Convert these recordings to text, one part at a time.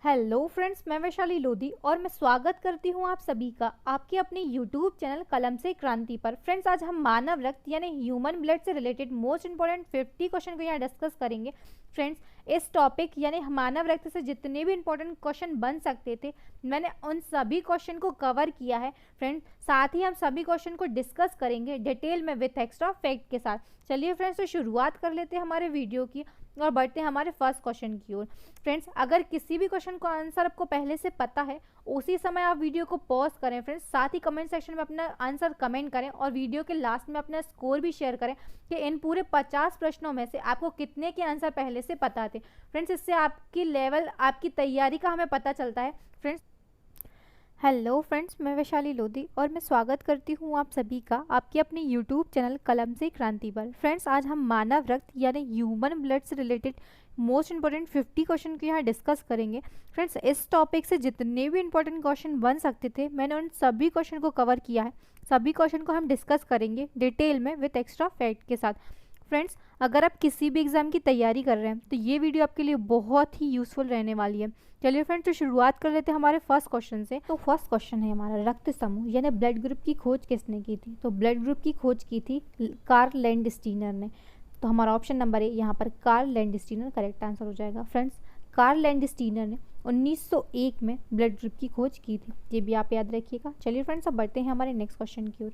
Hello friends, मैं वैशाली लोधी और मैं स्वागत करती हूं आप सभी का आपके अपने यूट्यूब चैनल कलम से क्रांति पर। फ्रेंड्स, आज हम मानव रक्त यानी ह्यूमन ब्लड से रिलेटेड मोस्ट इंपॉर्टेंट 50 क्वेश्चन को यहाँ डिस्कस करेंगे। फ्रेंड्स, इस टॉपिक यानी मानव रक्त से जितने भी इंपॉर्टेंट क्वेश्चन बन सकते थे मैंने उन सभी क्वेश्चन को कवर किया है। फ्रेंड्स, साथ ही हम सभी क्वेश्चन को डिस्कस करेंगे डिटेल में विथ एक्स्ट्रा फैक्ट के साथ। चलिए फ्रेंड्स, तो शुरुआत कर लेते हैं हमारे वीडियो की और बढ़ते हैं हमारे फर्स्ट क्वेश्चन की ओर। फ्रेंड्स, अगर किसी भी क्वेश्चन का आंसर आपको पहले से पता है उसी समय आप वीडियो को पॉज करें। फ्रेंड्स, साथ ही कमेंट सेक्शन में अपना आंसर कमेंट करें और वीडियो के लास्ट में अपना स्कोर भी शेयर करें कि इन पूरे 50 प्रश्नों में से आपको कितने के आंसर पहले से पता थे। फ्रेंड्स, इससे आपकी लेवल, आपकी तैयारी का हमें पता चलता है। फ्रेंड्स, हेलो फ्रेंड्स, मैं वैशाली लोधी और मैं स्वागत करती हूँ आप सभी का आपके अपने यूट्यूब चैनल कलम से क्रांति पर। फ्रेंड्स, आज हम मानव रक्त यानी ह्यूमन ब्लड से रिलेटेड मोस्ट इंपॉर्टेंट 50 क्वेश्चन को यहाँ डिस्कस करेंगे। फ्रेंड्स, इस टॉपिक से जितने भी इंपॉर्टेंट क्वेश्चन बन सकते थे मैंने उन सभी क्वेश्चन को कवर किया है। सभी क्वेश्चन को हम डिस्कस करेंगे डिटेल में विथ एक्स्ट्रा फैक्ट के साथ। फ्रेंड्स, अगर आप किसी भी एग्जाम की तैयारी कर रहे हैं तो ये वीडियो आपके लिए बहुत ही यूजफुल रहने वाली है। चलिए फ्रेंड्स, तो शुरुआत कर लेते हैं हमारे फर्स्ट क्वेश्चन से। तो फर्स्ट क्वेश्चन है हमारा, रक्त समूह यानी ब्लड ग्रुप की खोज किसने की थी? तो ब्लड ग्रुप की खोज की थी कार्ल लैंडस्टीनर ने। तो हमारा ऑप्शन नंबर ए यहाँ पर कार्ल लैंडस्टीनर करेक्ट आंसर हो जाएगा। फ्रेंड्स, कार्ल लैंडस्टीनर ने 1901 में ब्लड ग्रुप की खोज की थी, ये भी आप याद रखिएगा। चलिए फ्रेंड्स, अब बढ़ते हैं हमारे नेक्स्ट क्वेश्चन की ओर।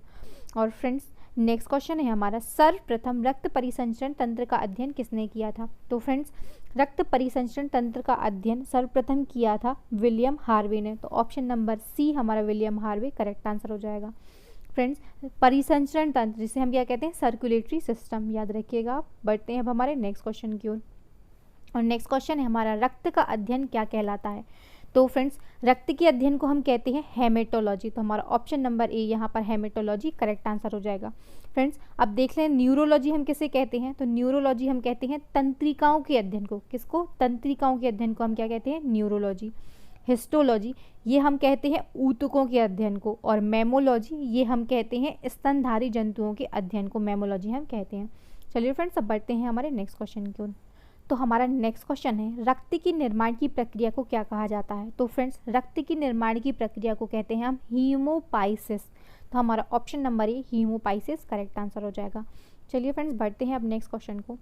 और फ्रेंड्स, नेक्स्ट क्वेश्चन है हमारा, सर्वप्रथम रक्त परिसंचरण तंत्र का अध्ययन किसने किया था? तो फ्रेंड्स, रक्त परिसंचरण तंत्र का अध्ययन सर्वप्रथम किया था विलियम हार्वे ने। तो ऑप्शन नंबर सी हमारा विलियम हार्वे करेक्ट आंसर हो जाएगा। फ्रेंड्स, परिसंचरण तंत्र जिसे हम क्या कहते हैं, सर्कुलेटरी सिस्टम, याद रखिएगा आप। बढ़ते हैं अब हमारे नेक्स्ट क्वेश्चन की ओर। और नेक्स्ट क्वेश्चन है हमारा, रक्त का अध्ययन क्या कहलाता है? तो फ्रेंड्स, रक्त के अध्ययन को हम कहते हैं हेमेटोलॉजी। तो हमारा ऑप्शन नंबर ए यहाँ पर हेमेटोलॉजी करेक्ट आंसर हो जाएगा। फ्रेंड्स, अब देख लें न्यूरोलॉजी हम किसे कहते हैं? तो न्यूरोलॉजी हम कहते हैं तंत्रिकाओं के अध्ययन को। किसको? तंत्रिकाओं के अध्ययन को हम क्या कहते हैं? न्यूरोलॉजी। हिस्टोलॉजी ये हम कहते हैं ऊतकों के अध्ययन को। और मेमोलॉजी ये हम कहते हैं स्तनधारी जंतुओं के अध्ययन को, मेमोलॉजी हम कहते हैं। चलिए फ्रेंड्स, अब बढ़ते हैं हमारे नेक्स्ट क्वेश्चन की ओर। तो हमारा नेक्स्ट क्वेश्चन है, रक्त की निर्माण की प्रक्रिया को क्या कहा जाता है? तो फ्रेंड्स, रक्त की निर्माण की प्रक्रिया को कहते हैं हम हीमोपाइसिस। तो हमारा option number A hemopoiesis correct answer हो जाएगा। चलिए फ्रेंड्स, बढ़ते हैं अब नेक्स्ट क्वेश्चन को।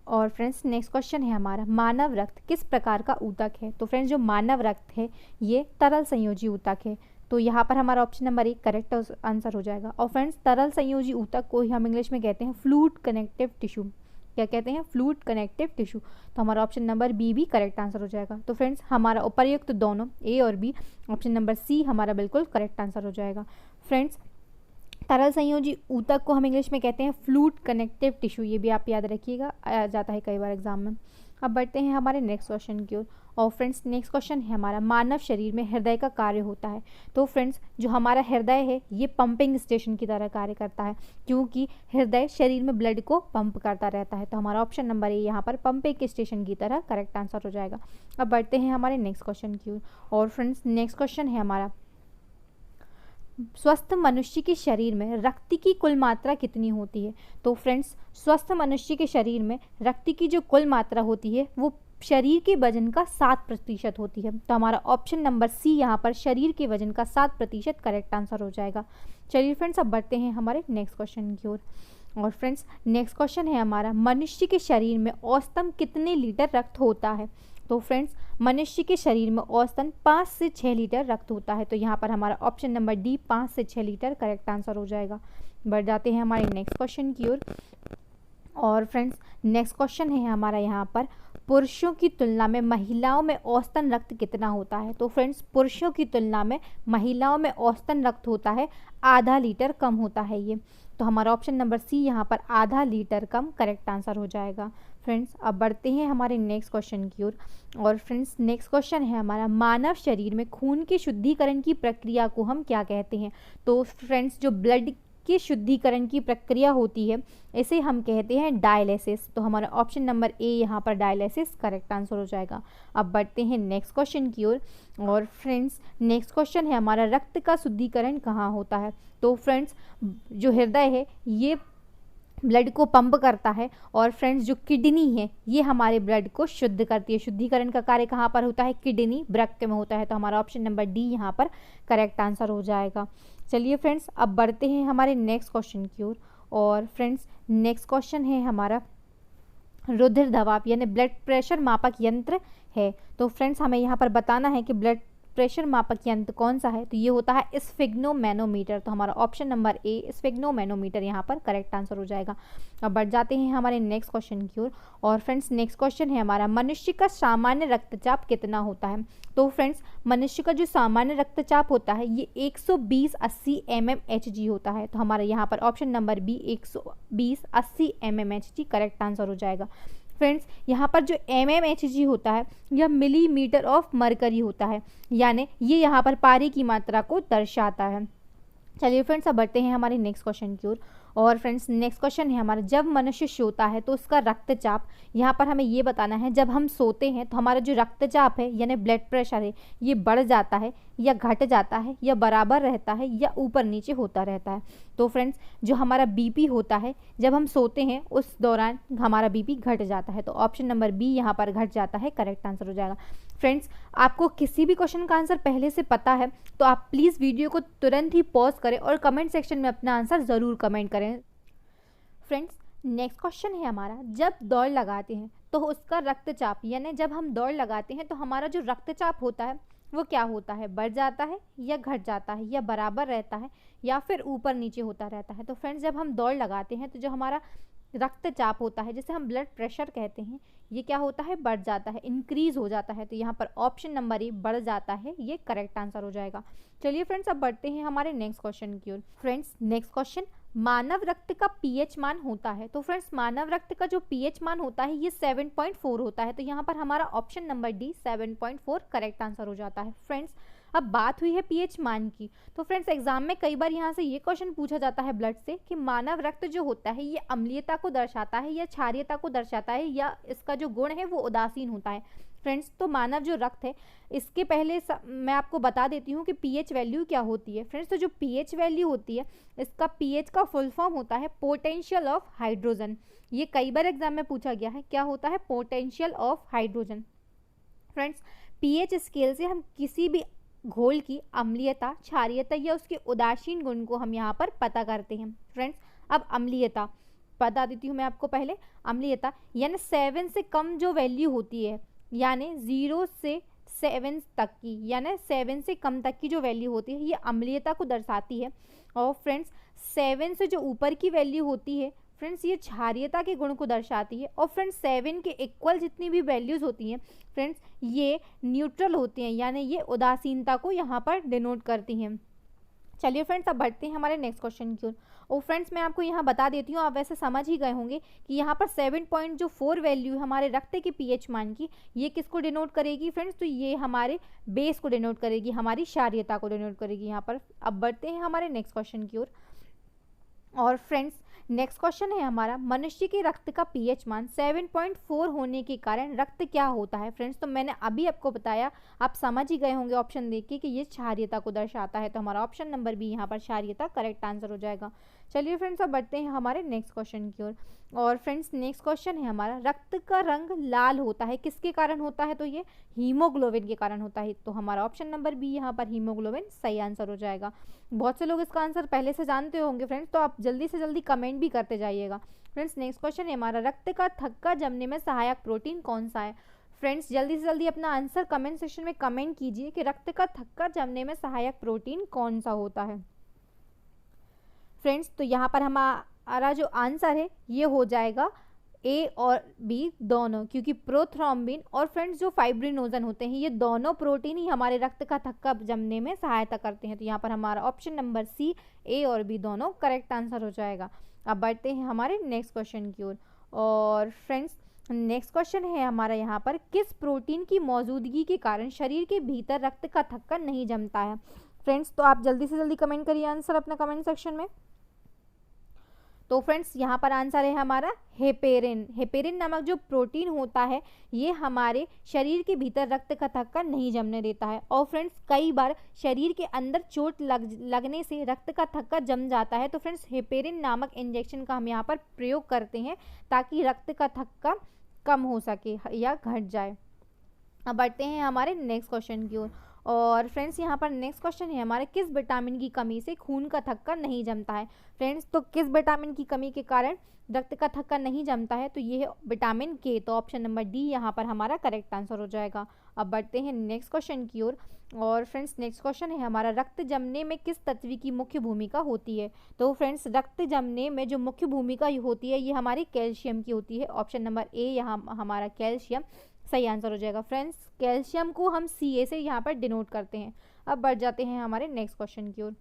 और फ्रेंड्स, नेक्स्ट क्वेश्चन है हमारा, मानव रक्त किस प्रकार का ऊतक है? तो फ्रेंड्स, जो मानव रक्त है ये तरल संयोजी ऊतक है। तो यहाँ पर हमारा ऑप्शन नंबर एक करेक्ट आंसर हो जाएगा। और फ्रेंड्स, तरल संयोजी ऊतक को हम इंग्लिश में कहते हैं फ्लूइड कनेक्टिव टिश्यू। क्या कहते हैं? Fluid connective tissue. तो हमारा ऑप्शन नंबर बी भी करेक्ट आंसर हो जाएगा। तो फ्रेंड्स, हमारा उपर्युक्त दोनों ए और बी, ऑप्शन नंबर सी हमारा बिल्कुल करेक्ट आंसर हो जाएगा। फ्रेंड्स, तरल संयोजी ऊतक को हम इंग्लिश में कहते हैं फ्लूइड कनेक्टिव टिश्यू, ये भी आप याद रखिएगा, आ जाता है कई बार एग्जाम में। अब बढ़ते हैं हमारे नेक्स्ट क्वेश्चन की ओर। और फ्रेंड्स, नेक्स्ट क्वेश्चन है हमारा, मानव शरीर में हृदय का कार्य होता है। तो फ्रेंड्स, जो हमारा हृदय है ये पंपिंग स्टेशन की तरह कार्य करता है, क्योंकि हृदय शरीर में ब्लड को पंप करता रहता है। तो हमारा ऑप्शन नंबर ए यहाँ पर पंपिंग स्टेशन की तरह करेक्ट आंसर हो जाएगा। अब बढ़ते हैं हमारे नेक्स्ट क्वेश्चन की ओर। और फ्रेंड्स, नेक्स्ट क्वेश्चन है हमारा, स्वस्थ मनुष्य के शरीर में रक्त की कुल मात्रा कितनी होती है? तो फ्रेंड्स, स्वस्थ मनुष्य के शरीर में रक्त की जो कुल मात्रा होती है वो शरीर के वजन का 7% होती है। तो हमारा ऑप्शन नंबर सी यहाँ पर शरीर के वजन का 7% करेक्ट आंसर हो जाएगा। चलिए फ्रेंड्स, अब बढ़ते हैं हमारे नेक्स्ट क्वेश्चन की ओर। और फ्रेंड्स, नेक्स्ट क्वेश्चन है हमारा, मनुष्य के शरीर में औसतन कितने लीटर रक्त होता है? तो फ्रेंड्स, मनुष्य के शरीर में औसतन 5 से 6 लीटर रक्त होता है। तो यहाँ पर हमारा ऑप्शन नंबर डी 5 से 6 लीटर करेक्ट आंसर हो जाएगा। बढ़ जाते हैं हमारे नेक्स्ट क्वेश्चन की ओर। और फ्रेंड्स, नेक्स्ट क्वेश्चन है हमारा यहाँ पर, पुरुषों की तुलना में महिलाओं में औसतन रक्त कितना होता है? तो फ्रेंड्स, पुरुषों की तुलना में महिलाओं में औसतन रक्त होता है आधा लीटर कम होता है ये। तो हमारा ऑप्शन नंबर सी यहाँ पर आधा लीटर कम करेक्ट आंसर हो जाएगा। फ्रेंड्स, अब बढ़ते हैं हमारे नेक्स्ट क्वेश्चन की ओर। और फ्रेंड्स, नेक्स्ट क्वेश्चन है हमारा, मानव शरीर में खून के शुद्धिकरण की प्रक्रिया को हम क्या कहते हैं? तो फ्रेंड्स, जो ब्लड के शुद्धिकरण की प्रक्रिया होती है इसे हम कहते हैं डायलिसिस। तो हमारा ऑप्शन नंबर ए यहाँ पर डायलिसिस करेक्ट आंसर हो जाएगा। अब बढ़ते हैं नेक्स्ट क्वेश्चन की ओर। और फ्रेंड्स, नेक्स्ट क्वेश्चन है हमारा, रक्त का शुद्धिकरण कहाँ होता है? तो फ्रेंड्स, जो हृदय है ये ब्लड को पंप करता है। और फ्रेंड्स जो किडनी है ये हमारे ब्लड को शुद्ध करती है। शुद्धिकरण का कार्य कहाँ पर होता है? किडनी वृक्क में होता है। तो हमारा ऑप्शन नंबर डी यहाँ पर करेक्ट आंसर हो जाएगा। चलिए फ्रेंड्स अब बढ़ते हैं हमारे नेक्स्ट क्वेश्चन की ओर। और फ्रेंड्स नेक्स्ट क्वेश्चन है हमारा रुधिर दबाव यानी ब्लड प्रेशर मापक यंत्र है। तो फ्रेंड्स हमें यहाँ पर बताना है कि ब्लड प्रेशर मापक यंत्र कौन सा है? तो ये होता है स्फिग्नोमैनोमीटर। तो हमारा ऑप्शन नंबर ए स्फिग्नोमैनोमीटर यहाँ पर करेक्ट आंसर हो जाएगा। अब बढ़ जाते हैं हमारे नेक्स्ट क्वेश्चन की ओर। और फ्रेंड्स नेक्स्ट क्वेश्चन है हमारा मनुष्य का सामान्य रक्तचाप कितना होता है? तो फ्रेंड्स मनुष्य का जो सामान्य रक्तचाप होता है ये 120/80 mmHg होता है। तो हमारा यहाँ पर option number B 120/80 mmHg correct answer हो जाएगा। फ्रेंड्स यहाँ पर जो mmHg होता है यह मिलीमीटर ऑफ मरकरी होता है, यानी ये यहाँ पर पारे की मात्रा को दर्शाता है। चलिए फ्रेंड्स अब बढ़ते हैं हमारे नेक्स्ट क्वेश्चन की ओर। और फ्रेंड्स नेक्स्ट क्वेश्चन है हमारा जब मनुष्य सोता है तो उसका रक्तचाप, यहाँ पर हमें ये बताना है जब हम सोते हैं तो हमारा जो रक्तचाप है यानी ब्लड प्रेशर है ये बढ़ जाता है या घट जाता है या बराबर रहता है या ऊपर नीचे होता रहता है। तो फ्रेंड्स जो हमारा बीपी होता है जब हम सोते हैं उस दौरान हमारा बीपी घट जाता है। तो ऑप्शन नंबर बी यहाँ पर घट जाता है करेक्ट आंसर हो जाएगा। फ्रेंड्स आपको किसी भी क्वेश्चन का आंसर पहले से पता है तो आप प्लीज़ वीडियो को तुरंत ही पॉज करें और कमेंट सेक्शन में अपना आंसर ज़रूर कमेंट करें। फ्रेंड्स नेक्स्ट क्वेश्चन है हमारा जब दौड़ लगाते हैं तो उसका रक्तचाप, यानी जब हम दौड़ लगाते हैं तो हमारा जो रक्तचाप होता है वो क्या होता है? बढ़ जाता है या घट जाता है या बराबर रहता है या फिर ऊपर नीचे होता रहता है? तो फ्रेंड्स जब हम दौड़ लगाते हैं तो जो हमारा रक्तचाप होता है जिसे हम ब्लड प्रेशर कहते हैं ये क्या होता है? बढ़ जाता है, इंक्रीज हो जाता है। तो यहाँ पर ऑप्शन नंबर ए बढ़ जाता है ये करेक्ट आंसर हो जाएगा। चलिए फ्रेंड्स अब बढ़ते हैं हमारे नेक्स्ट क्वेश्चन की ओर। फ्रेंड्स नेक्स्ट क्वेश्चन मानव रक्त का पीएच मान होता है। तो फ्रेंड्स मानव रक्त का जो पीएच मान होता है ये 7.4 होता है। तो यहाँ पर हमारा option number D 7.4 correct answer हो जाता है। फ्रेंड्स अब बात हुई है पीएच मान की, तो फ्रेंड्स एग्जाम में कई बार यहाँ से ये क्वेश्चन पूछा जाता है ब्लड से कि मानव रक्त जो होता है ये अम्लीयता को दर्शाता है या क्षारीयता को दर्शाता है या इसका जो गुण है वो उदासीन होता है। फ्रेंड्स तो मानव जो रक्त है इसके पहले मैं आपको बता देती हूँ कि पीएच वैल्यू क्या होती है। फ्रेंड्स तो जो पीएच वैल्यू होती है इसका पीएच का फुल फॉर्म होता है पोटेंशियल ऑफ हाइड्रोजन। ये कई बार एग्जाम में पूछा गया है, क्या होता है? Potential of hydrogen. Friends pH scale से हम किसी भी घोल की अम्लीयता, क्षारीयता या उसके उदासीन गुण को हम यहाँ पर पता करते हैं। फ्रेंड्स अब अम्लीयता बता देती हूँ मैं आपको पहले। अम्लीयता यानी 7 से कम जो वैल्यू होती है, यानी 0 से 7 तक की, यानी 7 से कम तक की जो वैल्यू होती है ये अम्लीयता को दर्शाती है। और फ्रेंड्स 7 से जो ऊपर की वैल्यू होती है फ्रेंड्स ये क्षारीयता के गुण को दर्शाती है। और फ्रेंड्स 7 के इक्वल जितनी भी वैल्यूज़ होती हैं फ्रेंड्स ये न्यूट्रल होती हैं, यानी ये उदासीनता को यहाँ पर डिनोट करती हैं। चलिए फ्रेंड्स अब बढ़ते हैं हमारे नेक्स्ट क्वेश्चन की ओर। और फ्रेंड्स मैं आपको यहाँ बता देती हूँ, आप वैसे समझ ही गए होंगे कि यहाँ पर 7.4 वैल्यू हमारे रक्त के पीएच मान की, ये किसको डिनोट करेगी फ्रेंड्स? तो ये हमारे बेस को डिनोट करेगी, हमारी क्षारीयता को डिनोट करेगी यहाँ पर। अब बढ़ते हैं हमारे नेक्स्ट क्वेश्चन की ओर। और फ्रेंड्स नेक्स्ट क्वेश्चन है हमारा मनुष्य के रक्त का पीएच मान 7.4 होने के कारण रक्त क्या होता है? फ्रेंड्स तो मैंने अभी आपको बताया, आप समझ ही गए होंगे ऑप्शन देख के कि ये क्षारीयता को दर्शाता है। तो हमारा ऑप्शन नंबर बी यहाँ पर क्षारीयता करेक्ट आंसर हो जाएगा। चलिए फ्रेंड्स अब बढ़ते हैं हमारे नेक्स्ट क्वेश्चन की ओर। और फ्रेंड्स नेक्स्ट क्वेश्चन है हमारा रक्त का रंग लाल होता है किसके कारण होता है? तो ये हीमोग्लोबिन के कारण होता है। तो हमारा ऑप्शन नंबर बी यहाँ पर हीमोग्लोबिन सही आंसर हो जाएगा। बहुत से लोग इसका आंसर पहले से जानते होंगे फ्रेंड्स, तो आप जल्दी से जल्दी कमेंट भी करते जाइएगा। फ्रेंड्स नेक्स्ट क्वेश्चन है हमारा रक्त का थक्का जमने में सहायक प्रोटीन कौन सा है? फ्रेंड्स जल्दी से जल्दी अपना आंसर कमेंट सेक्शन में कमेंट कीजिए कि रक्त का थक्का जमने में सहायक प्रोटीन कौन सा होता है। फ्रेंड्स तो यहाँ पर हमारा जो आंसर है ये हो जाएगा ए और बी दोनों, क्योंकि प्रोथ्रोम्बिन और फ्रेंड्स जो फाइब्रिनोजन होते हैं ये दोनों प्रोटीन ही हमारे रक्त का थक्का जमने में सहायता करते हैं। तो यहाँ पर हमारा ऑप्शन नंबर सी ए और बी दोनों करेक्ट आंसर हो जाएगा। अब बढ़ते हैं हमारे नेक्स्ट क्वेश्चन की ओर। और फ्रेंड्स नेक्स्ट क्वेश्चन है हमारा यहाँ पर किस प्रोटीन की मौजूदगी के कारण शरीर के भीतर रक्त का थक्का नहीं जमता है? फ्रेंड्स तो आप जल्दी से जल्दी कमेंट करिए आंसर अपना कमेंट सेक्शन में। तो फ्रेंड्स यहाँ पर आंसर है हमारा हेपेरिन। हेपेरिन नामक जो प्रोटीन होता है ये हमारे शरीर के भीतर रक्त का थक्का नहीं जमने देता है। और फ्रेंड्स कई बार शरीर के अंदर चोट लगने से रक्त का थक्का जम जाता है, तो फ्रेंड्स हेपेरिन नामक इंजेक्शन का हम यहाँ पर प्रयोग करते हैं ताकि रक्त का थक्का कम हो सके या घट जाए। अब बढ़ते हैं हमारे नेक्स्ट क्वेश्चन की ओर। और फ्रेंड्स यहाँ पर नेक्स्ट क्वेश्चन है हमारे, किस विटामिन की कमी से खून का थक्का नहीं जमता है। फ्रेंड्स तो किस विटामिन की कमी के कारण रक्त का थक्का नहीं जमता है, तो ये है विटामिन के। तो ऑप्शन नंबर डी यहाँ पर हमारा करेक्ट आंसर हो जाएगा। अब बढ़ते हैं नेक्स्ट क्वेश्चन की ओर। और फ्रेंड्स नेक्स्ट क्वेश्चन है हमारा, रक्त जमने में किस तत्व की मुख्य भूमिका होती है। तो फ्रेंड्स रक्त जमने में जो मुख्य भूमिका होती है ये हमारी कैल्शियम की होती है। ऑप्शन नंबर ए यहाँ हमारा कैल्शियम सही आंसर हो जाएगा। फ्रेंड्स कैल्शियम को हम Ca से यहाँ पर डिनोट करते हैं। अब बढ़ जाते हैं हमारे नेक्स्ट क्वेश्चन की ओर।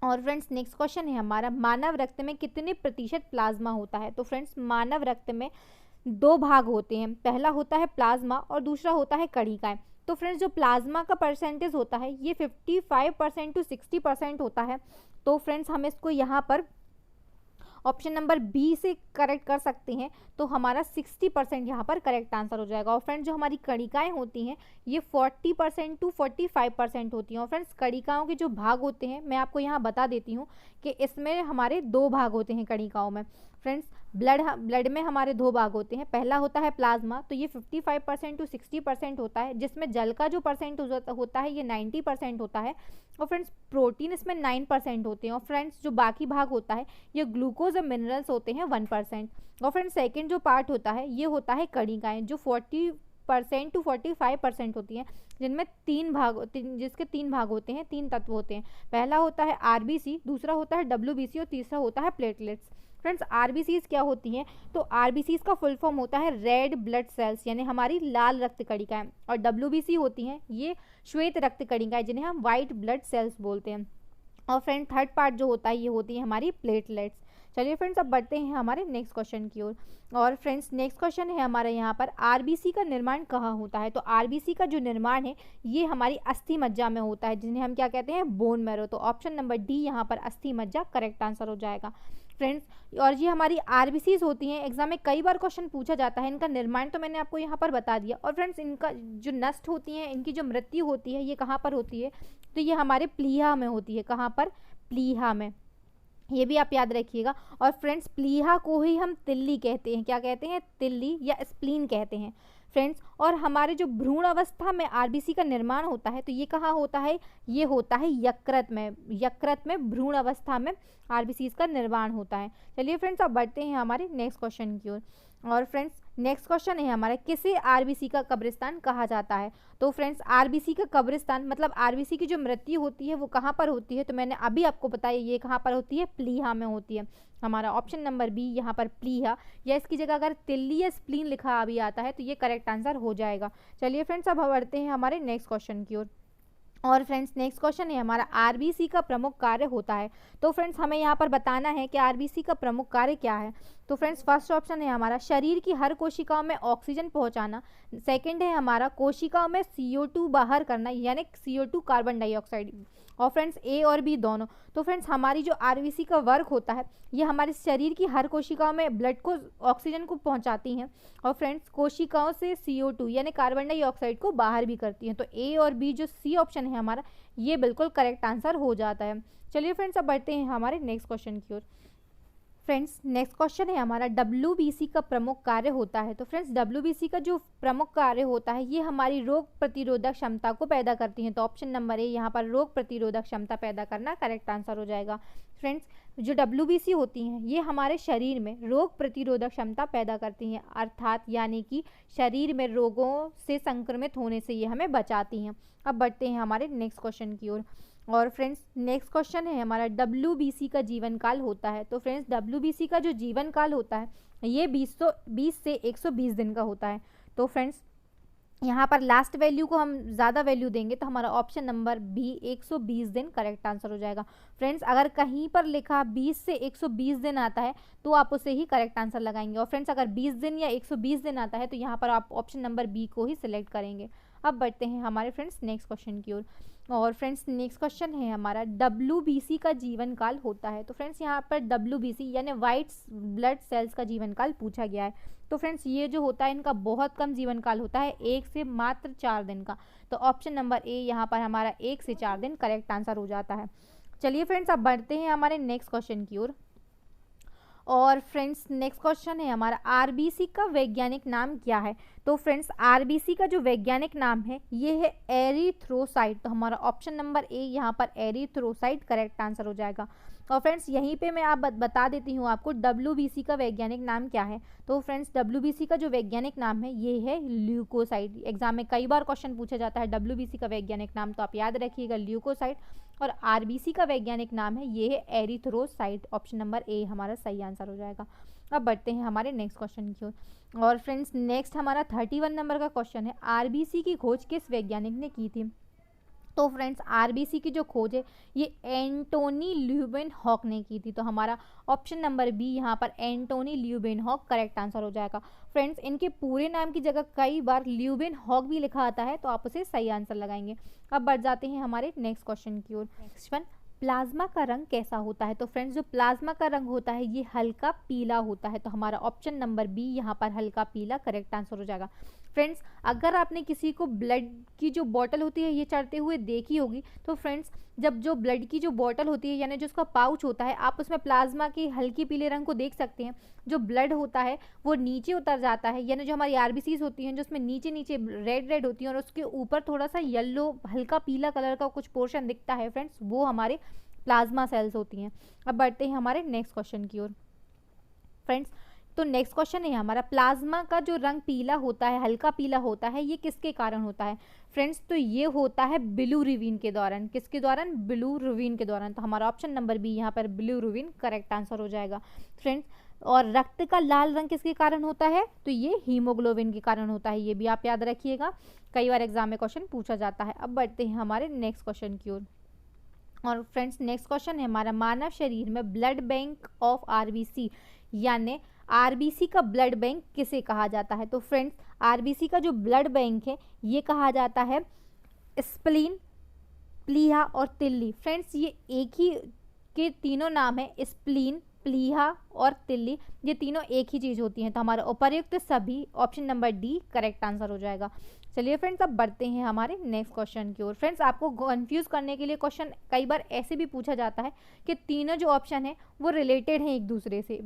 और फ्रेंड्स नेक्स्ट क्वेश्चन है हमारा, मानव रक्त में कितने प्रतिशत प्लाज्मा होता है। तो फ्रेंड्स मानव रक्त में 2 भाग होते हैं, पहला होता है प्लाज्मा और दूसरा होता है कणिकाएं। तो फ्रेंड्स जो प्लाज्मा का परसेंटेज होता है ये 55% टू 60% होता है। तो फ्रेंड्स हम इसको यहाँ पर ऑप्शन नंबर बी से करेक्ट कर सकते हैं, तो हमारा 60% यहाँ पर करेक्ट आंसर हो जाएगा। और फ्रेंड्स जो हमारी कणिकाएं होती हैं ये 40% टू 45% होती हैं। और फ्रेंड्स कणिकाओं के जो भाग होते हैं मैं आपको यहाँ बता देती हूँ कि इसमें हमारे 2 भाग होते हैं कणिकाओं में। फ्रेंड्स ब्लड में हमारे 2 भाग होते हैं, पहला होता है प्लाज्मा, तो ये 55% टू 60% होता है, जिसमें जल का जो परसेंट होता है ये 90% होता है। और फ्रेंड्स प्रोटीन इसमें 9% होते हैं। और फ्रेंड्स जो बाकी भाग होता है ये ग्लूकोज और मिनरल्स होते हैं 1%। और फ्रेंड्स सेकेंड जो पार्ट होता है ये होता है कणिकाएं, जो 40% टू 45% होती हैं, जिनमें जिसके 3 भाग होते हैं, 3 तत्व होते हैं। पहला होता है आरबीसी, दूसरा होता है डब्ल्यूबीसी और तीसरा होता है प्लेटलेट्स। फ्रेंड्स आरबीसीज क्या होती हैं, तो आरबीसीज का फुल फॉर्म होता है रेड ब्लड सेल्स, यानी हमारी लाल रक्त कणिकाएं। और डब्ल्यूबीसी होती हैं ये श्वेत रक्त कणिकाएं, जिन्हें हम वाइट ब्लड सेल्स बोलते हैं। और फ्रेंड थर्ड पार्ट जो होता है ये होती है हमारी प्लेटलेट्स। चलिए फ्रेंड्स अब बढ़ते हैं हमारे नेक्स्ट क्वेश्चन की ओर। और फ्रेंड्स नेक्स्ट क्वेश्चन है हमारे यहाँ पर, आरबीसी का निर्माण कहाँ होता है। तो आरबीसी का जो निर्माण है ये हमारी अस्थि मज्जा में होता है, जिन्हें हम क्या कहते हैं, बोन मैरो। तो ऑप्शन नंबर डी यहाँ पर अस्थि मज्जा करेक्ट आंसर हो जाएगा। फ्रेंड्स और ये हमारी आरबीसीज होती हैं, एग्जाम में कई बार क्वेश्चन पूछा जाता है। इनका निर्माण तो मैंने आपको यहाँ पर बता दिया। और फ्रेंड्स इनका जो नष्ट होती हैं, इनकी जो मृत्यु होती है ये कहाँ पर होती है, तो ये हमारे प्लीहा में होती है। कहाँ पर, प्लीहा में, ये भी आप याद रखिएगा। और फ्रेंड्स प्लीहा को ही हम तिल्ली कहते हैं, क्या कहते हैं, तिल्ली या स्प्लीन कहते हैं फ्रेंड्स। और हमारे जो भ्रूण अवस्था में आरबीसी का निर्माण होता है तो ये कहाँ होता है, ये होता है यकृत में। यकृत में भ्रूण अवस्था में आरबीसी का निर्माण होता है। चलिए फ्रेंड्स अब बढ़ते हैं हमारे नेक्स्ट क्वेश्चन की ओर। और फ्रेंड्स नेक्स्ट क्वेश्चन है हमारा, किसे आरबीसी का कब्रिस्तान कहा जाता है। तो फ्रेंड्स आरबीसी का कब्रिस्तान मतलब आरबीसी की जो मृत्यु होती है वो कहाँ पर होती है, तो मैंने अभी आपको बताया ये कहाँ पर होती है, प्लीहा में होती है। हमारा ऑप्शन नंबर बी यहाँ पर प्लीहा, या इसकी जगह अगर तिल्ली या स्प्लीन लिखा अभी आता है तो ये करेक्ट आंसर हो जाएगा। चलिए फ्रेंड्स अब बढ़ते हैं हमारे नेक्स्ट क्वेश्चन की ओर। और फ्रेंड्स नेक्स्ट क्वेश्चन है हमारा, आरबीसी का प्रमुख कार्य होता है। तो फ्रेंड्स हमें यहाँ पर बताना है कि आरबीसी का प्रमुख कार्य क्या है। तो फ्रेंड्स फर्स्ट ऑप्शन है हमारा, शरीर की हर कोशिकाओं में ऑक्सीजन पहुँचाना। सेकंड है हमारा, कोशिकाओं में CO2 बाहर करना, यानी CO2 कार्बन डाइऑक्साइड। और फ्रेंड्स ए और बी दोनों। तो फ्रेंड्स हमारी जो आरबीसी का वर्क होता है ये हमारे शरीर की हर कोशिकाओं में ब्लड को, ऑक्सीजन को पहुंचाती हैं। और फ्रेंड्स कोशिकाओं से CO2 यानी कार्बन डाइऑक्साइड को बाहर भी करती हैं। तो ए और बी जो सी ऑप्शन है हमारा ये बिल्कुल करेक्ट आंसर हो जाता है। चलिए फ्रेंड्स अब बढ़ते हैं हमारे नेक्स्ट क्वेश्चन की ओर। फ्रेंड्स नेक्स्ट क्वेश्चन है हमारा, डब्ल्यूबीसी का प्रमुख कार्य होता है। तो फ्रेंड्स डब्ल्यूबीसी का जो प्रमुख कार्य होता है ये हमारी रोग प्रतिरोधक क्षमता को पैदा करती हैं। तो ऑप्शन नंबर ए यहाँ पर रोग प्रतिरोधक क्षमता पैदा करना करेक्ट आंसर हो जाएगा। फ्रेंड्स जो डब्ल्यूबीसी होती हैं ये हमारे शरीर में रोग प्रतिरोधक क्षमता पैदा करती हैं, अर्थात यानी कि शरीर में रोगों से संक्रमित होने से ये हमें बचाती हैं। अब बढ़ते हैं हमारे नेक्स्ट क्वेश्चन की ओर। और फ्रेंड्स नेक्स्ट क्वेश्चन है हमारा, डब्ल्यूबीसी का जीवन काल होता है। तो फ्रेंड्स डब्ल्यूबीसी का जो जीवन काल होता है ये 20 से 120 दिन का होता है। तो फ्रेंड्स यहाँ पर लास्ट वैल्यू को हम ज़्यादा वैल्यू देंगे तो हमारा ऑप्शन नंबर बी 120 दिन करेक्ट आंसर हो जाएगा। फ्रेंड्स अगर कहीं पर लिखा 20 से 120 दिन आता है तो आप उसे ही करेक्ट आंसर लगाएंगे। और फ्रेंड्स अगर 20 दिन या 120 दिन आता है तो यहाँ पर आप ऑप्शन नंबर बी को ही सिलेक्ट करेंगे। अब बढ़ते हैं हमारे फ्रेंड्स नेक्स्ट क्वेश्चन की ओर। और फ्रेंड्स नेक्स्ट क्वेश्चन है हमारा WBC का जीवन काल होता है। तो फ्रेंड्स यहाँ पर WBC यानी वाइट ब्लड सेल्स का जीवन काल पूछा गया है। तो फ्रेंड्स ये जो होता है इनका बहुत कम जीवन काल होता है, 1 से मात्र 4 दिन का। तो ऑप्शन नंबर ए यहाँ पर हमारा 1 से 4 दिन करेक्ट आंसर हो जाता है। चलिए फ्रेंड्स अब बढ़ते हैं हमारे नेक्स्ट क्वेश्चन की ओर। और फ्रेंड्स नेक्स्ट क्वेश्चन है हमारा आरबीसी का वैज्ञानिक नाम क्या है। तो फ्रेंड्स आरबीसी का जो वैज्ञानिक नाम है ये है एरिथ्रोसाइट। तो हमारा ऑप्शन नंबर ए यहाँ पर एरिथ्रोसाइट करेक्ट आंसर हो जाएगा। और फ्रेंड्स यहीं पे मैं आप बता देती हूँ आपको डब्ल्यूबीसी का वैज्ञानिक नाम क्या है। तो फ्रेंड्स डब्ल्यूबीसी का जो वैज्ञानिक नाम है ये है ल्यूकोसाइट। एग्जाम में कई बार क्वेश्चन पूछा जाता है डब्ल्यूबीसी का वैज्ञानिक नाम, तो आप याद रखिएगा ल्यूकोसाइट। और आरबीसी का वैज्ञानिक नाम है ये है एरिथ्रोसाइट। ऑप्शन नंबर ए हमारा सही आंसर हो जाएगा। अब बढ़ते हैं हमारे नेक्स्ट क्वेश्चन की ओर। और फ्रेंड्स नेक्स्ट हमारा 31 नंबर का क्वेश्चन है आरबीसी की खोज किस वैज्ञानिक ने की थी। तो फ्रेंड्स आरबीसी की जो खोज है ये एंटोनी ल्यूवेनहॉक ने की थी। तो हमारा ऑप्शन नंबर बी यहाँ पर एंटोनी ल्यूवेनहॉक करेक्ट आंसर हो जाएगा। फ्रेंड्स इनके पूरे नाम की जगह कई बार ल्यूवेनहॉक भी लिखा आता है, तो आप उसे सही आंसर लगाएंगे। अब बढ़ जाते हैं हमारे नेक्स्ट क्वेश्चन की ओर। नेक्स्ट वन, प्लाज्मा का रंग कैसा होता है। तो फ्रेंड्स जो प्लाज्मा का रंग होता है ये हल्का पीला होता है। तो हमारा ऑप्शन नंबर बी यहाँ पर हल्का पीला करेक्ट आंसर हो जाएगा। फ्रेंड्स अगर आपने किसी को ब्लड की जो बॉटल होती है ये चढ़ते हुए देखी होगी, तो फ्रेंड्स जब जो ब्लड की जो बॉटल होती है यानी जो उसका पाउच होता है, आप उसमें प्लाज्मा की हल्की पीले रंग को देख सकते हैं। जो ब्लड होता है वो नीचे उतर जाता है, यानी जो हमारी आरबीसीज होती हैं जो उसमें नीचे नीचे रेड रेड होती हैं और उसके ऊपर थोड़ा सा येलो हल्का पीला कलर का कुछ पोर्शन दिखता है फ्रेंड्स, वो हमारे प्लाज्मा सेल्स होती हैं। अब बढ़ते हैं हमारे नेक्स्ट क्वेश्चन की ओर। फ्रेंड्स तो नेक्स्ट क्वेश्चन है हमारा प्लाज्मा का जो रंग पीला होता है, हल्का पीला होता है, ये किसके कारण होता है। फ्रेंड्स तो ये होता है बिलिरुबिन के दौरान। किसके दौरान? बिलिरुबिन के दौरान। तो हमारा ऑप्शन नंबर बी यहाँ पर बिलिरुबिन करेक्ट आंसर हो जाएगा। फ्रेंड्स और रक्त का लाल रंग किसके कारण होता है, तो ये हीमोग्लोबिन के कारण होता है। ये भी आप याद रखिएगा, कई बार एग्जाम में क्वेश्चन पूछा जाता है। अब बढ़ते हैं हमारे नेक्स्ट क्वेश्चन की ओर। और फ्रेंड्स नेक्स्ट क्वेश्चन है हमारा मानव शरीर में ब्लड बैंक ऑफ आरबीसी यानी आरबीसी का ब्लड बैंक किसे कहा जाता है। तो फ्रेंड्स आरबीसी का जो ब्लड बैंक है ये कहा जाता है स्प्लीन, प्लीहा और तिल्ली। फ्रेंड्स ये एक ही के तीनों नाम है, स्प्लीन, प्लीहा और तिल्ली, ये तीनों एक ही चीज़ होती हैं। तो हमारा उपर्युक्त सभी option number D correct answer हो जाएगा। चलिए फ्रेंड्स अब बढ़ते हैं हमारे नेक्स्ट क्वेश्चन की ओर। फ्रेंड्स आपको कंफ्यूज करने के लिए क्वेश्चन कई बार ऐसे भी पूछा जाता है कि तीनों जो ऑप्शन है वो रिलेटेड हैं एक दूसरे से।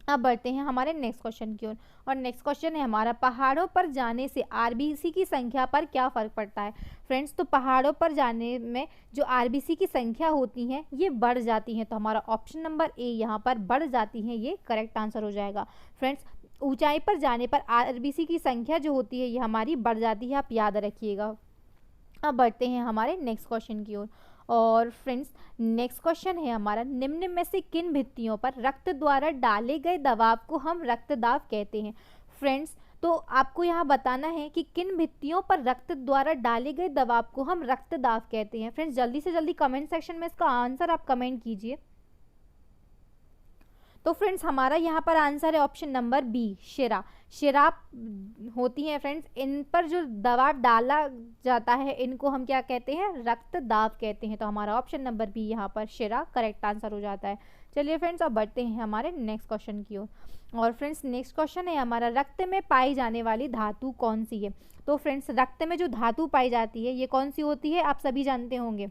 अब बढ़ते हैं हमारे नेक्स्ट क्वेश्चन की ओर। और नेक्स्ट क्वेश्चन है हमारा पहाड़ों पर जाने से आरबीसी की संख्या पर क्या फ़र्क पड़ता है। फ्रेंड्स तो पहाड़ों पर जाने में जो आरबीसी की संख्या होती हैं ये बढ़ जाती हैं। तो हमारा ऑप्शन नंबर ए यहाँ पर बढ़ जाती हैं, ये करेक्ट आंसर हो जाएगा। फ्रेंड्स ऊंचाई पर जाने पर आरबीसी की संख्या जो होती है ये हमारी बढ़ जाती है, आप याद रखिएगा। अब बढ़ते हैं हमारे नेक्स्ट क्वेश्चन की ओर। और फ्रेंड्स नेक्स्ट क्वेश्चन है हमारा निम्न में से किन भित्तियों पर रक्त द्वारा डाले गए दबाव को हम रक्तदाब कहते हैं। फ्रेंड्स तो आपको यहाँ बताना है कि किन भित्तियों पर रक्त द्वारा डाले गए दबाव को हम रक्तदाब कहते हैं। फ्रेंड्स जल्दी से जल्दी कमेंट सेक्शन में इसका आंसर आप कमेंट कीजिए। तो फ्रेंड्स हमारा यहाँ पर आंसर है ऑप्शन नंबर बी, शिरा। शिरा होती हैं फ्रेंड्स, इन पर जो दबाव डाला जाता है इनको हम क्या कहते हैं, रक्त दाब कहते हैं। तो हमारा ऑप्शन नंबर बी यहाँ पर शिरा करेक्ट आंसर हो जाता है। चलिए फ्रेंड्स अब बढ़ते हैं हमारे नेक्स्ट क्वेश्चन की ओर। और फ्रेंड्स नेक्स्ट क्वेश्चन है हमारा रक्त में पाई जाने वाली धातु कौन सी है। तो फ्रेंड्स रक्त में जो धातु पाई जाती है ये कौन सी होती है, आप सभी जानते होंगे,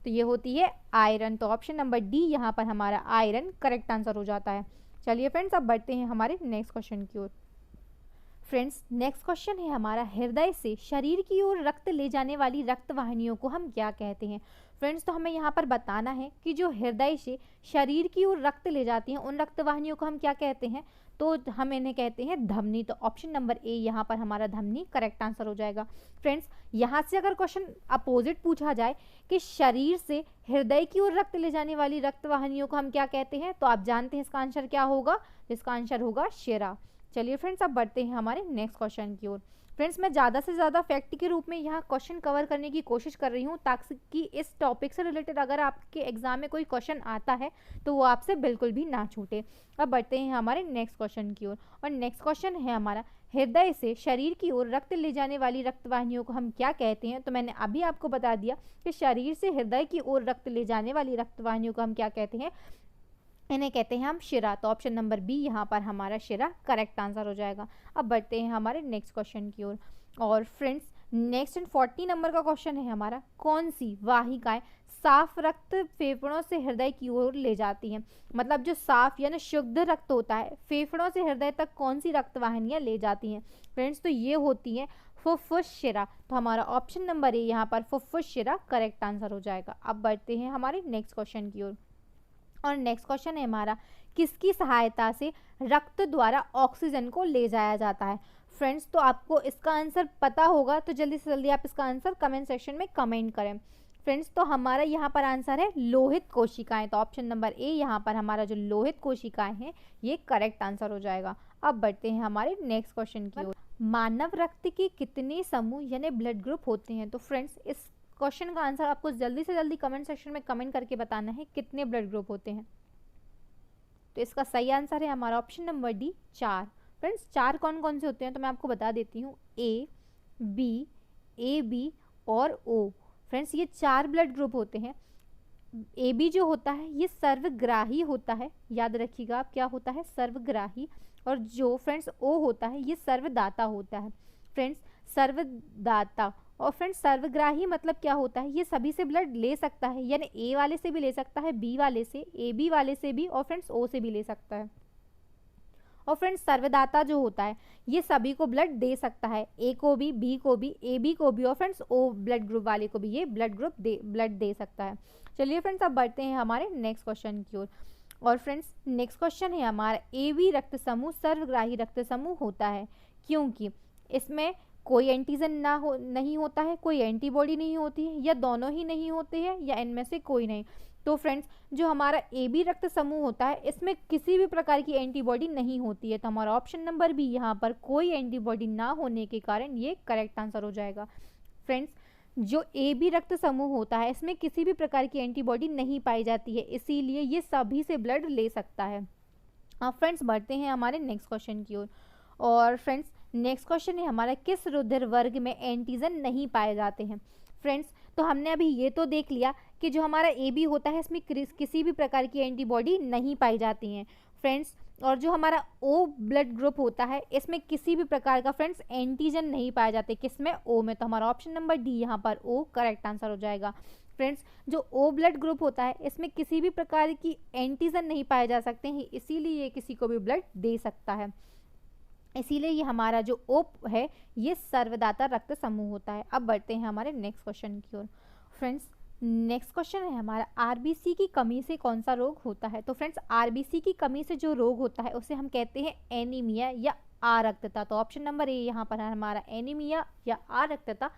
तो ये होती है आयरन। तो ऑप्शन नंबर डी यहाँ पर हमारा आयरन करेक्ट आंसर हो जाता है। चलिए फ्रेंड्स अब बढ़ते हैं हमारे नेक्स्ट क्वेश्चन की ओर। फ्रेंड्स नेक्स्ट क्वेश्चन है हमारा हृदय से शरीर की ओर रक्त ले जाने वाली रक्त वाहिनियों को हम क्या कहते हैं। फ्रेंड्स तो हमें यहाँ पर बताना है कि जो हृदय से शरीर की ओर रक्त ले जाती हैं उन रक्त वाहिनियों को हम क्या कहते हैं, तो हम इन्हें कहते हैं धमनी। तो ऑप्शन नंबर ए यहाँ पर हमारा धमनी करेक्ट आंसर हो जाएगा। फ्रेंड्स यहाँ से अगर क्वेश्चन अपोजिट पूछा जाए कि शरीर से हृदय की ओर रक्त ले जाने वाली रक्त वाहिनियों को हम क्या कहते हैं, तो आप जानते हैं इसका आंसर क्या होगा, इसका आंसर होगा शिरा। चलिए फ्रेंड्स अब बढ़ते हैं हमारे नेक्स्ट क्वेश्चन की ओर। फ्रेंड्स मैं ज़्यादा से ज़्यादा फैक्ट के रूप में यहाँ क्वेश्चन कवर करने की कोशिश कर रही हूँ ताकि इस टॉपिक से रिलेटेड अगर आपके एग्जाम में कोई क्वेश्चन आता है तो वो आपसे बिल्कुल भी ना छूटे। अब बढ़ते हैं हमारे नेक्स्ट क्वेश्चन की ओर। और नेक्स्ट क्वेश्चन है हमारा हृदय से शरीर की ओर रक्त ले जाने वाली रक्तवाहिनियों को हम क्या कहते हैं? तो मैंने अभी आपको बता दिया कि शरीर से हृदय की ओर रक्त ले जाने वाली रक्तवाहिनियों को हम क्या कहते हैं? इन्हें कहते हैं हम शिरा। तो ऑप्शन नंबर बी यहाँ पर हमारा शिरा करेक्ट आंसर हो जाएगा। अब बढ़ते हैं हमारे नेक्स्ट क्वेश्चन की ओर। और फ्रेंड्स नेक्स्ट एंड 40 नंबर का क्वेश्चन है हमारा, कौन सी वाहिकाएं साफ रक्त फेफड़ों से हृदय की ओर ले जाती हैं? मतलब जो साफ यानी शुद्ध रक्त होता है फेफड़ों से हृदय तक कौन सी रक्त वाहिनियां ले जाती हैं फ्रेंड्स? तो ये होती हैं फुफ्फुस शिरा। तो हमारा ऑप्शन नंबर ए यहाँ पर फुफ्फुस शिरा करेक्ट आंसर हो जाएगा। अब बढ़ते हैं हमारे नेक्स्ट क्वेश्चन की ओर। और नेक्स्ट क्वेश्चन है हमारा, किसकी सहायता से रक्त द्वारा ऑक्सीजन को ले जाया जाता है? फ्रेंड्स तो आपको इसका आंसर पता होगा, तो जल्दी से जल्दी आप इसका आंसर कमेंट सेक्शन में कमेंट करें। फ्रेंड्स तो हमारा यहाँ पर आंसर है लोहित कोशिकाएं। तो ऑप्शन नंबर ए यहाँ पर हमारा जो लोहित कोशिकाएं हैं ये करेक्ट आंसर हो जाएगा। अब बढ़ते हैं हमारे नेक्स्ट क्वेश्चन की ओर। मानव रक्त के कितने समूह यानी ब्लड ग्रुप होते हैं? तो फ्रेंड्स इस क्वेश्चन का आंसर आपको जल्दी से जल्दी कमेंट सेक्शन में कमेंट करके बताना है कितने ब्लड ग्रुप होते हैं। तो इसका सही आंसर है हमारा ऑप्शन नंबर डी 4। फ्रेंड्स 4 कौन कौन से होते हैं तो मैं आपको बता देती हूँ, ए बी और ओ। फ्रेंड्स ये 4 ब्लड ग्रुप होते हैं। ए बी जो होता है ये सर्वग्राही होता है, याद रखिएगा आप क्या होता है, सर्वग्राही। और जो फ्रेंड्स ओ होता है ये सर्वदाता होता है। फ्रेंड्स सर्वदाता और फ्रेंड्स सर्वग्राही मतलब क्या होता है, ये सभी से ब्लड ले सकता है, यानी ए वाले से भी ले सकता है, बी वाले से, ए बी वाले से भी, और फ्रेंड्स ओ से भी ले सकता है। और फ्रेंड्स सर्वदाता जो होता है ये सभी को ब्लड दे सकता है, ए को भी, बी को भी, ए बी को भी, और फ्रेंड्स ओ ब्लड ग्रुप वाले को भी ये ब्लड दे सकता है। चलिए फ्रेंड्स अब बढ़ते हैं हमारे नेक्स्ट क्वेश्चन की ओर। और फ्रेंड्स नेक्स्ट क्वेश्चन है हमारा, ए बी रक्त समूह सर्वग्राही रक्त समूह होता है क्योंकि इसमें कोई एंटीजन नहीं होता है, कोई एंटीबॉडी नहीं होती है, या दोनों ही नहीं होते हैं, या इनमें से कोई नहीं। तो फ्रेंड्स जो हमारा ए बी रक्त समूह होता है इसमें किसी भी प्रकार की एंटीबॉडी नहीं होती है। तो हमारा ऑप्शन नंबर बी यहाँ पर कोई एंटीबॉडी ना होने के कारण ये करेक्ट आंसर हो जाएगा। फ्रेंड्स जो ए बी रक्त समूह होता है इसमें किसी भी प्रकार की एंटीबॉडी नहीं पाई जाती है, इसीलिए ये सभी से ब्लड ले सकता है। अब फ्रेंड्स बढ़ते हैं हमारे नेक्स्ट क्वेश्चन की ओर। और फ्रेंड्स नेक्स्ट क्वेश्चन है हमारा, किस रुधिर वर्ग में एंटीजन नहीं पाए जाते हैं? फ्रेंड्स तो हमने अभी ये तो देख लिया कि जो हमारा ए बी होता है इसमें किसी भी प्रकार की एंटीबॉडी नहीं पाई जाती हैं फ्रेंड्स। और जो हमारा ओ ब्लड ग्रुप होता है इसमें किसी भी प्रकार का फ्रेंड्स एंटीजन नहीं पाए जाते, किसमें, ओ में। तो हमारा ऑप्शन नंबर डी यहाँ पर ओ करेक्ट आंसर हो जाएगा। फ्रेंड्स जो ओ ब्लड ग्रुप होता है इसमें किसी भी प्रकार की एंटीजन नहीं पाए जा सकते हैं, इसीलिए ये किसी को भी ब्लड दे सकता है, इसीलिए ये हमारा जो ओ है ये सर्वदाता रक्त समूह होता है। अब बढ़ते हैं हमारे नेक्स्ट क्वेश्चन की ओर। फ्रेंड्स नेक्स्ट क्वेश्चन है हमारा, आरबीसी की कमी से कौन सा रोग होता है? तो फ्रेंड्स आरबीसी की कमी से जो रोग होता है उसे हम कहते हैं एनीमिया या आरक्तता। तो ऑप्शन नंबर ए यहाँ पर है हमारा एनीमिया या आरक्तता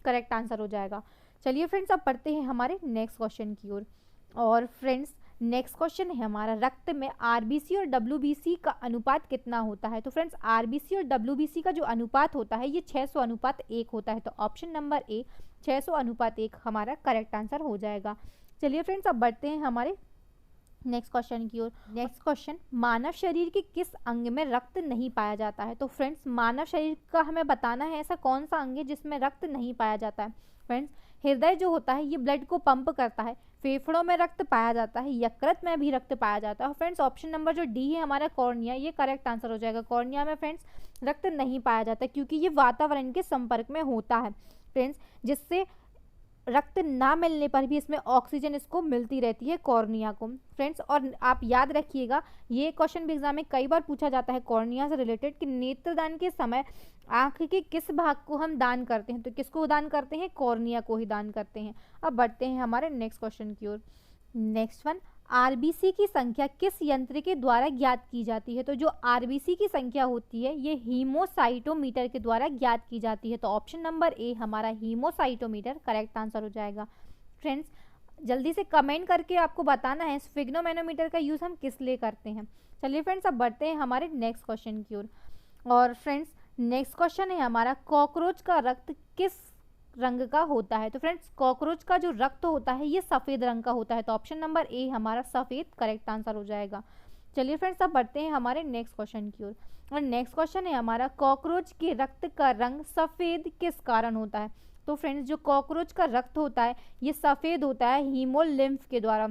करेक्ट आंसर हो जाएगा। चलिए फ्रेंड्स अब पढ़ते हैं हमारे नेक्स्ट क्वेश्चन की ओर। और फ्रेंड्स नेक्स्ट क्वेश्चन है हमारा, रक्त में आरबीसी और डब्ल्यूबीसी का अनुपात कितना होता है? तो फ्रेंड्स आरबीसी और डब्ल्यूबीसी का जो अनुपात होता है ये 600:1 होता है। तो ऑप्शन नंबर ए 600:1 हमारा करेक्ट आंसर हो जाएगा। चलिए फ्रेंड्स अब बढ़ते हैं हमारे नेक्स्ट क्वेश्चन की ओर। नेक्स्ट क्वेश्चन, मानव शरीर के किस अंग में रक्त नहीं पाया जाता है? तो फ्रेंड्स मानव शरीर का हमें बताना है ऐसा कौन सा अंग है जिसमें रक्त नहीं पाया जाता है। फ्रेंड्स हृदय जो होता है ये ब्लड को पंप करता है, फेफड़ों में रक्त पाया जाता है, यकृत में भी रक्त पाया जाता है। और फ्रेंड्स ऑप्शन नंबर जो डी है हमारा कॉर्निया, ये करेक्ट आंसर हो जाएगा। कॉर्निया में फ्रेंड्स रक्त नहीं पाया जाता क्योंकि ये वातावरण के संपर्क में होता है फ्रेंड्स, जिससे रक्त ना मिलने पर भी इसमें ऑक्सीजन इसको मिलती रहती है कॉर्निया को फ्रेंड्स। और आप याद रखिएगा ये क्वेश्चन भी एग्जाम में कई बार पूछा जाता है कॉर्निया से रिलेटेड कि नेत्रदान के समय आंख के किस भाग को हम दान करते हैं? तो किसको दान करते हैं? कॉर्निया को ही दान करते हैं। अब बढ़ते हैं हमारे नेक्स्ट क्वेश्चन की ओर। नेक्स्ट वन, आरबीसी की संख्या किस यंत्र के द्वारा ज्ञात की जाती है? तो जो आरबीसी की संख्या होती है ये हीमोसाइटोमीटर के द्वारा ज्ञात की जाती है। तो ऑप्शन नंबर ए हमारा हीमोसाइटोमीटर करेक्ट आंसर हो जाएगा। फ्रेंड्स जल्दी से कमेंट करके आपको बताना है स्फिग्नोमेनोमीटर का यूज़ हम किस लिए करते हैं। चलिए फ्रेंड्स अब बढ़ते हैं हमारे नेक्स्ट क्वेश्चन की ओर। और फ्रेंड्स नेक्स्ट क्वेश्चन है हमारा, कॉकरोच का रक्त किस रंग का होता है? तो फ्रेंड्स कॉकरोच का जो रक्त होता है ये सफ़ेद रंग का होता है। तो ऑप्शन नंबर ए हमारा सफ़ेद करेक्ट आंसर हो जाएगा। चलिए फ्रेंड्स अब बढ़ते हैं हमारे नेक्स्ट क्वेश्चन की ओर। और नेक्स्ट क्वेश्चन है हमारा, कॉकरोच के रक्त का रंग सफ़ेद किस कारण होता है? तो फ्रेंड्स, जो कॉकरोच का रक्त होता है ये सफ़ेद होता है हीमोलिम्फ के द्वारा।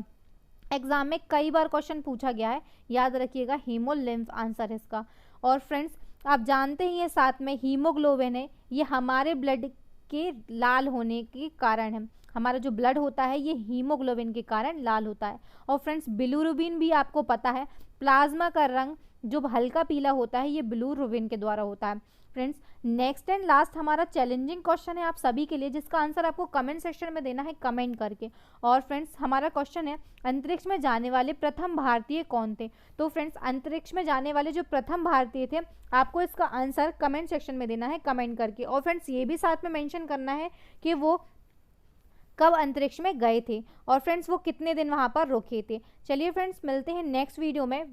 एग्जाम में कई बार क्वेश्चन पूछा गया है, याद रखिएगा, हीमोलिम्फ आंसर है इसका। और फ्रेंड्स, आप जानते ही हैं साथ में हीमोग्लोबिन है, ये हमारे ब्लड के लाल होने के कारण है। हमारा जो ब्लड होता है ये हीमोग्लोबिन के कारण लाल होता है। और फ्रेंड्स, बिलिरुबिन भी आपको पता है, प्लाज्मा का रंग जो हल्का पीला होता है ये बिलिरुबिन के द्वारा होता है। फ्रेंड्स, नेक्स्ट एंड लास्ट हमारा चैलेंजिंग क्वेश्चन है आप सभी के लिए, जिसका आंसर आपको कमेंट सेक्शन में देना है कमेंट करके। और फ्रेंड्स, हमारा क्वेश्चन है, अंतरिक्ष में जाने वाले प्रथम भारतीय कौन थे? तो फ्रेंड्स, अंतरिक्ष में जाने वाले जो प्रथम भारतीय थे, आपको इसका आंसर कमेंट सेक्शन में देना है कमेंट करके। और फ्रेंड्स, ये भी साथ में मेंशन करना है कि वो कब अंतरिक्ष में गए थे और फ्रेंड्स वो कितने दिन वहाँ पर रुके थे। चलिए फ्रेंड्स, मिलते हैं नेक्स्ट वीडियो में।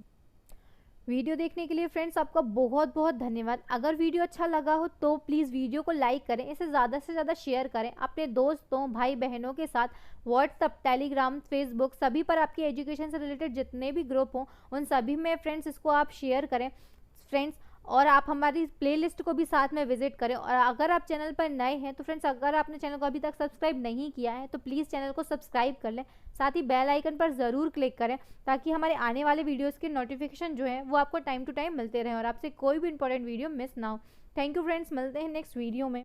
वीडियो देखने के लिए फ्रेंड्स आपका बहुत बहुत धन्यवाद। अगर वीडियो अच्छा लगा हो तो प्लीज़ वीडियो को लाइक करें, इसे ज़्यादा से ज़्यादा शेयर करें अपने दोस्तों भाई बहनों के साथ। व्हाट्सअप, टेलीग्राम, फेसबुक सभी पर आपकी एजुकेशन से रिलेटेड जितने भी ग्रुप हों उन सभी में फ्रेंड्स इसको आप शेयर करें फ्रेंड्स। और आप हमारी प्लेलिस्ट को भी साथ में विजिट करें। और अगर आप चैनल पर नए हैं तो फ्रेंड्स, अगर आपने चैनल को अभी तक सब्सक्राइब नहीं किया है तो प्लीज़ चैनल को सब्सक्राइब कर लें, साथ ही बेल आइकन पर ज़रूर क्लिक करें ताकि हमारे आने वाले वीडियोस के नोटिफिकेशन जो है वो आपको टाइम टू टाइम मिलते रहें और आपसे कोई भी इंपॉर्टेंट वीडियो मिस ना हो। थैंक यू फ्रेंड्स, मिलते हैं नेक्स्ट वीडियो में।